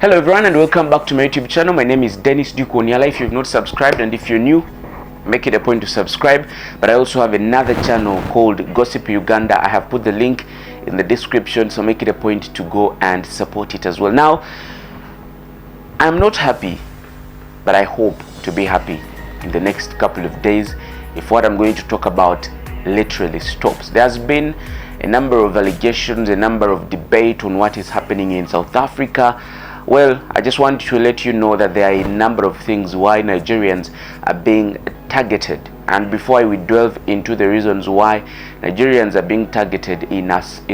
Hello everyone and welcome back to my YouTube channel. My name is Dennis Dukoniala. If you've not subscribed and if you're new, make it a point to subscribe. But I also have another channel called Gossip Uganda. I have put the link in the description, so make it a point to go and support it as well. Now, I'm not happy, but I hope to be happy in the next couple of days if what I'm going to talk about literally stops. There's been a number of allegations, a number of debate on what is happening in South Africa. Well, I just want to let you know that there are a number of things why Nigerians are being targeted. And before I delve into the reasons why Nigerians are being targeted in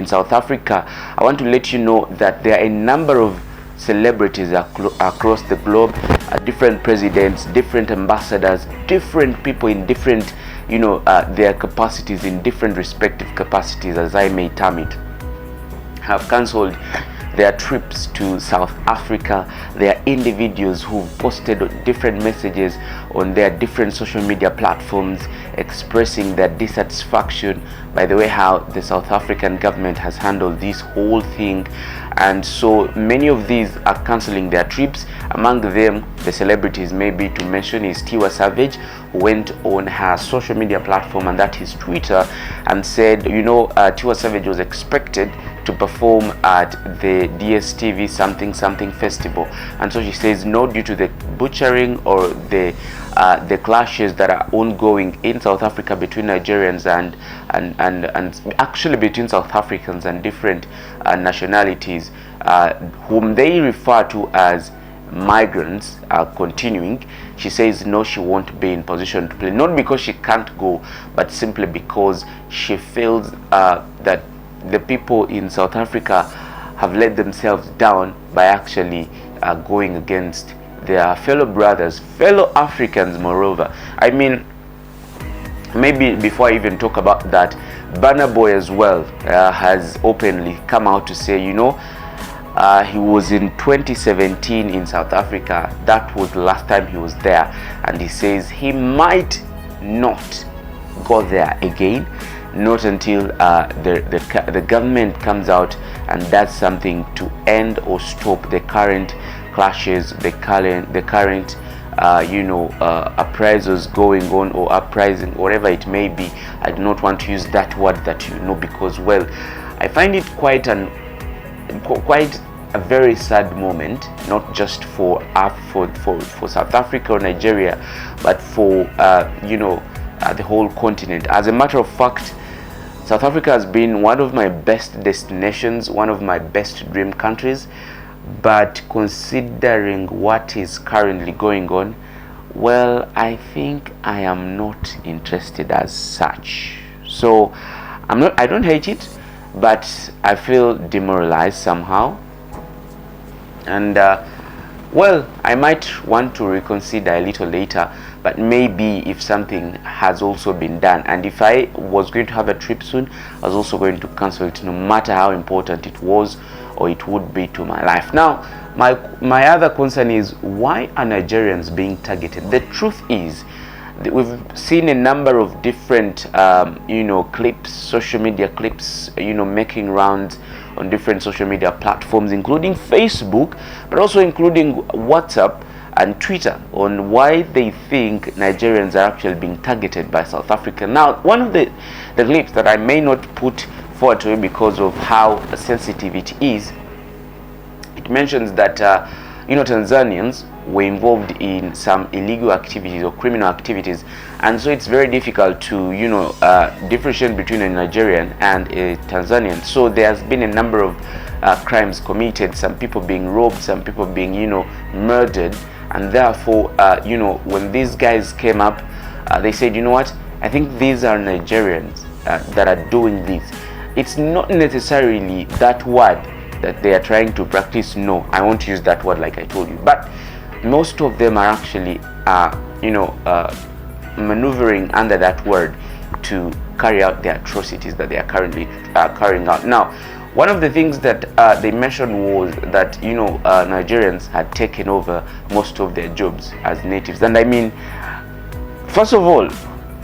South Africa, I want to let you know that there are a number of celebrities across the globe, different presidents, different ambassadors, different people in different, their capacities, in different respective capacities, as I may term it, have cancelled their trips to South Africa. There are individuals who've posted different messages on their different social media platforms expressing their dissatisfaction by the way how the South African government has handled this whole thing. And so many of these are cancelling their trips. Among them, the celebrities maybe to mention is Tiwa Savage, who went on her social media platform, and that is Twitter, and said, Tiwa Savage was expected to perform at the DSTV something festival, and so she says no, due to the butchering or the clashes that are ongoing in South Africa between Nigerians and actually between South Africans and different nationalities, whom they refer to as migrants, are continuing. She says no, she won't be in position to play, not because she can't go, but simply because she feels that the people in South Africa have let themselves down by actually going against their fellow brothers, fellow Africans. Moreover, I mean, maybe before I even talk about that, Burna Boy as well has openly come out to say, he was in 2017 in South Africa. That was the last time he was there, and he says he might not go there again, not until the government comes out and does something to end or stop the current clashes, the current uprisals going on, or uprising, whatever it may be. I do not want to use that word because, well, I find it quite a very sad moment, not just for South Africa or Nigeria, but for the whole continent. As a matter of fact, South Africa has been one of my best destinations, one of my best dream countries, but considering what is currently going on, well, I think I am not interested as such. So I don't hate it, but I feel demoralized somehow, and well, I might want to reconsider a little later, but maybe if something has also been done, and if I was going to have a trip soon, I was also going to cancel it, no matter how important it was or it would be to my life. Now, my other concern is, why are Nigerians being targeted? The truth is, we've seen a number of different clips, social media clips, making rounds on different social media platforms, including Facebook, but also including WhatsApp and Twitter, on why they think Nigerians are actually being targeted by South Africa. Now, one of the clips that I may not put forward to you because of how sensitive it is, it mentions that Tanzanians were involved in some illegal activities or criminal activities, and so it's very difficult to differentiate between a Nigerian and a Tanzanian. So there's been a number of crimes committed, some people being robbed, some people being murdered, and therefore when these guys came up, they said, I think these are Nigerians that are doing this. It's not necessarily that word that they are trying to practice. No, I won't use that word like I told you, but most of them are actually maneuvering under that word to carry out the atrocities that they are currently carrying out. Now, one of the things that they mentioned was that Nigerians had taken over most of their jobs as natives. And I mean, first of all,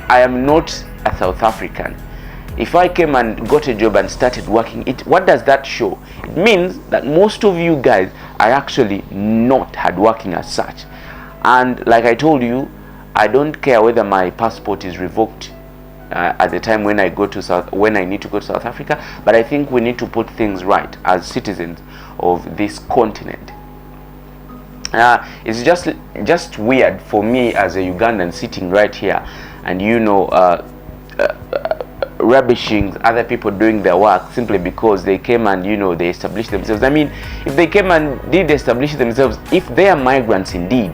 I am not a South African. If I came and got a job and started working, what does that show? It means that most of you guys are actually not hardworking as such. And like I told you, I don't care whether my passport is revoked at the time when I need to go to South Africa, but I think we need to put things right as citizens of this continent. It's just weird for me as a Ugandan sitting right here and rubbishing other people doing their work simply because they came and they established themselves. I mean, if they came and did establish themselves, if they are migrants indeed,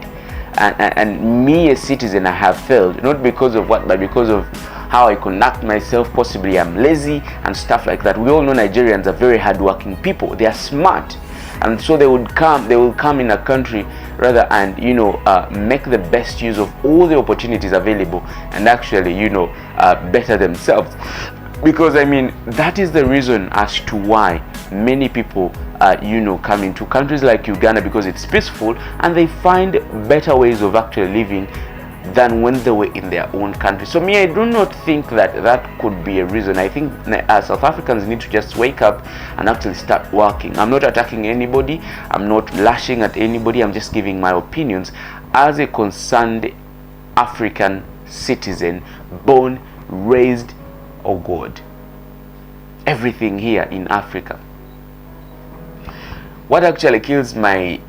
and me a citizen, I have failed, not because of what, but because of how I conduct myself. Possibly I'm lazy and stuff like that. We all know Nigerians are very hardworking people. They are smart, and so they will come in a country rather and make the best use of all the opportunities available and actually better themselves. Because I mean, that is the reason as to why many people come into countries like Uganda, because it's peaceful and they find better ways of actually living than when they were in their own country. So me, I do not think that could be a reason. I think South Africans need to just wake up and actually start working. I'm not attacking anybody, I'm not lashing at anybody, I'm just giving my opinions as a concerned African citizen, born, raised, oh God, everything here in Africa. What actually kills my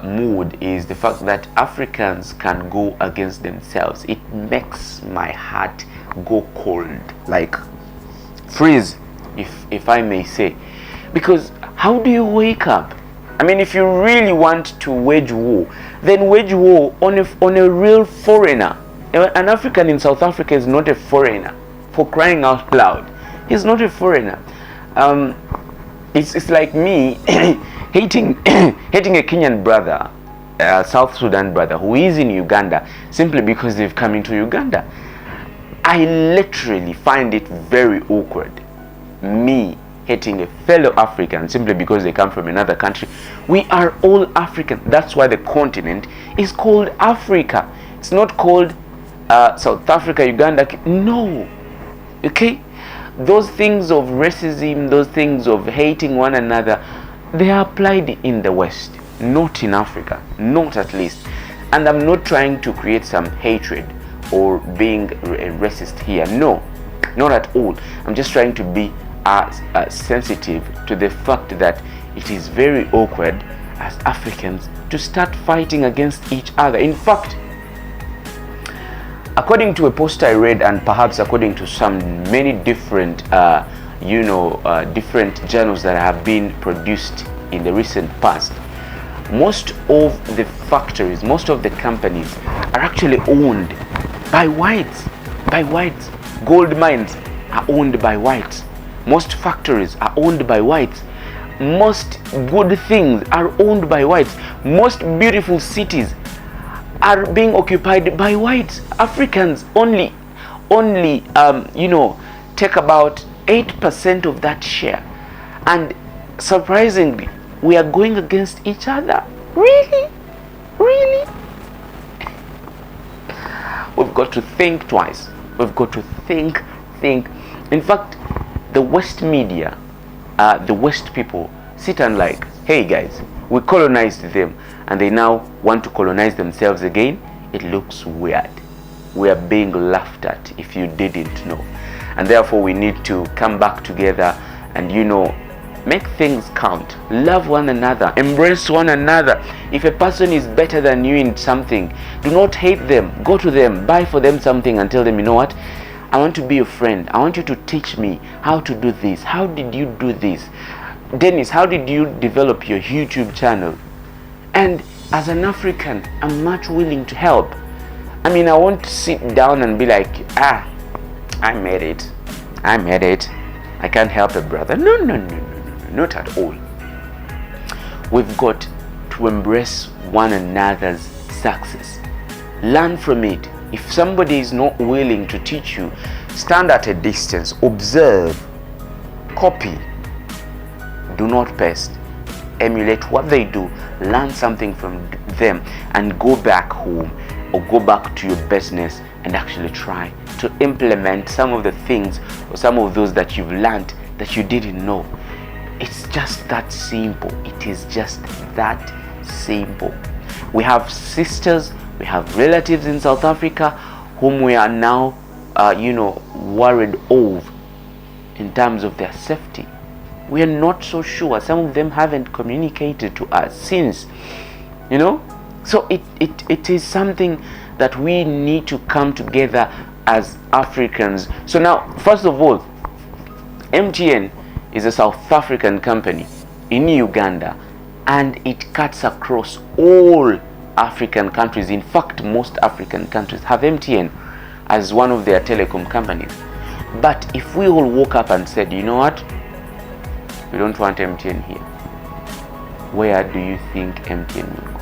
mood is the fact that Africans can go against themselves. It makes my heart go cold, like freeze, if I may say. Because how do you wake up? I mean, if you really want to wage war, then wage war on a real foreigner. An African in South Africa is not a foreigner, for crying out loud. He's not a foreigner. It's like me hating a Kenyan brother, South Sudan brother who is in Uganda simply because they've come into Uganda. I literally find it very awkward, me hating a fellow African simply because they come from another country. We are all African. That's why the continent is called Africa. It's not called South Africa, Uganda. No. Okay? Those things of racism, those things of hating one another, they are applied in the West, not in Africa, not at least. And I'm not trying to create some hatred or being racist here. No, not at all. I'm just trying to be sensitive to the fact that it is very awkward as Africans to start fighting against each other. In fact, according to a post I read, and perhaps according to many different different journals that have been produced in the recent past, most of the factories, most of the companies are actually owned by whites. Gold mines are owned by whites. Most factories are owned by whites. Most good things are owned by whites. Most beautiful cities are being occupied by whites. Africans only take about 8% of that share, and surprisingly we are going against each other. Really? We've got to think twice. We've got to think. In fact, the West media, the West people sit and like, hey guys, we colonized them and they now want to colonize themselves again. It looks weird. We are being laughed at if you didn't know. And therefore we need to come back together and make things count. Love one another, embrace one another. If a person is better than you in something, do not hate them. Go to them, buy for them something and tell them, you know what, I want to be your friend. I want you to teach me how to do this. How did you do this? Dennis, how did you develop your YouTube channel? And as an African, I'm much willing to help. I mean, I won't sit down and be like, I made it, I can't help a brother. No, not at all. We've got to embrace one another's success. Learn from it. If somebody is not willing to teach you, stand at a distance, observe, copy, do not paste, emulate what they do, learn something from them, and go back home or go back to your business and actually try to implement some of the things or some of those that you've learned that you didn't know. It's just that simple. It is just that simple. We have sisters, we have relatives in South Africa whom we are now, worried of in terms of their safety. We are not so sure. Some of them haven't communicated to us since, So it is something that we need to come together as Africans. So now, first of all, MTN is a South African company in Uganda, and it cuts across all African countries. In fact, most African countries have MTN as one of their telecom companies. But if we all woke up and said, you know what, we don't want MTN here, where do you think MTN will go?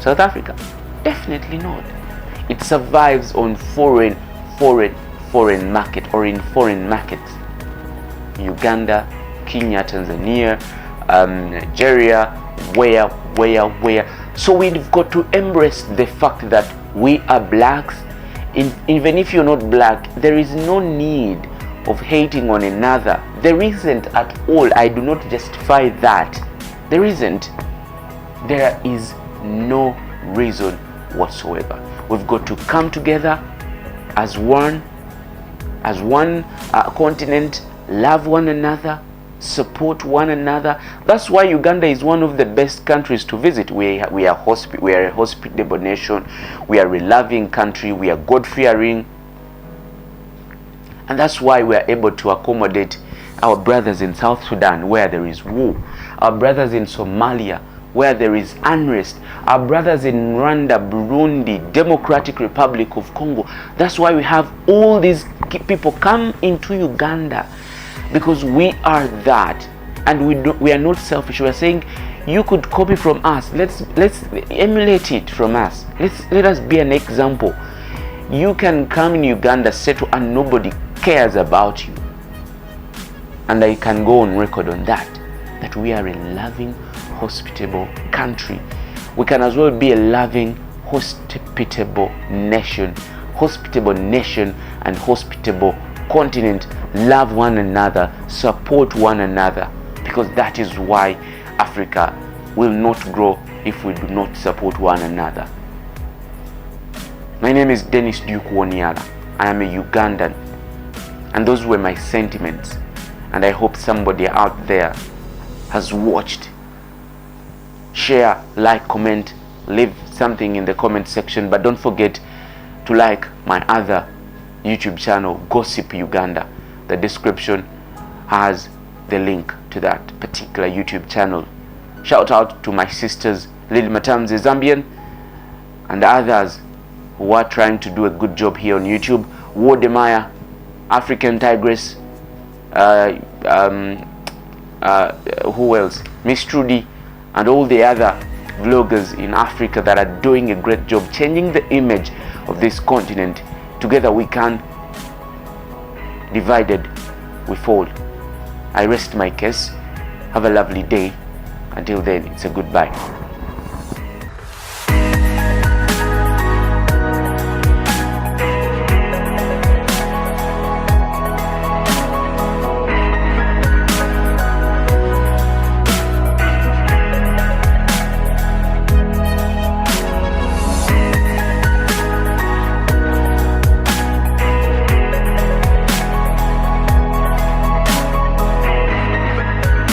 South Africa? Definitely not. It survives on foreign market, or in foreign markets. Uganda, Kenya, Tanzania, Nigeria, where. So we've got to embrace the fact that we are blacks. Even if you're not black, there is no need of hating on another. There isn't at all. I do not justify that. There isn't. There is no reason whatsoever. We've got to come together as one continent, love one another, support one another. That's why Uganda is one of the best countries to visit. We are a hospitable nation. We are a loving country. We are God-fearing. And that's why we are able to accommodate our brothers in South Sudan, where there is war, our brothers in Somalia, where there is unrest, our brothers in Rwanda, Burundi, Democratic Republic of Congo. That's why we have all these people come into Uganda, because we are that, and we are not selfish. We are saying, you could copy from us. Let's emulate it from us. Let us be an example. You can come in Uganda, settle, and nobody cares about you. And I can go on record on that we are a loving, hospitable country. We can as well be a loving, hospitable nation and hospitable continent. Love one another, support one another, because that is why Africa will not grow if we do not support one another. My name is Dennis Duke Woniala. I am a Ugandan, and those were my sentiments, and I hope somebody out there has watched. Share, like, comment, leave something in the comment section, but don't forget to like my other YouTube channel, Gossip Uganda. The description has the link to that particular YouTube channel. Shout out to my sisters Lily Matamze, Zambian, and others who are trying to do a good job here on YouTube. Wodemaya, African Tigress, who else? Miss Trudy, and all the other vloggers in Africa that are doing a great job changing the image of this continent. Together we can, divided we fall. I rest my case. Have a lovely day. Until then, it's a goodbye.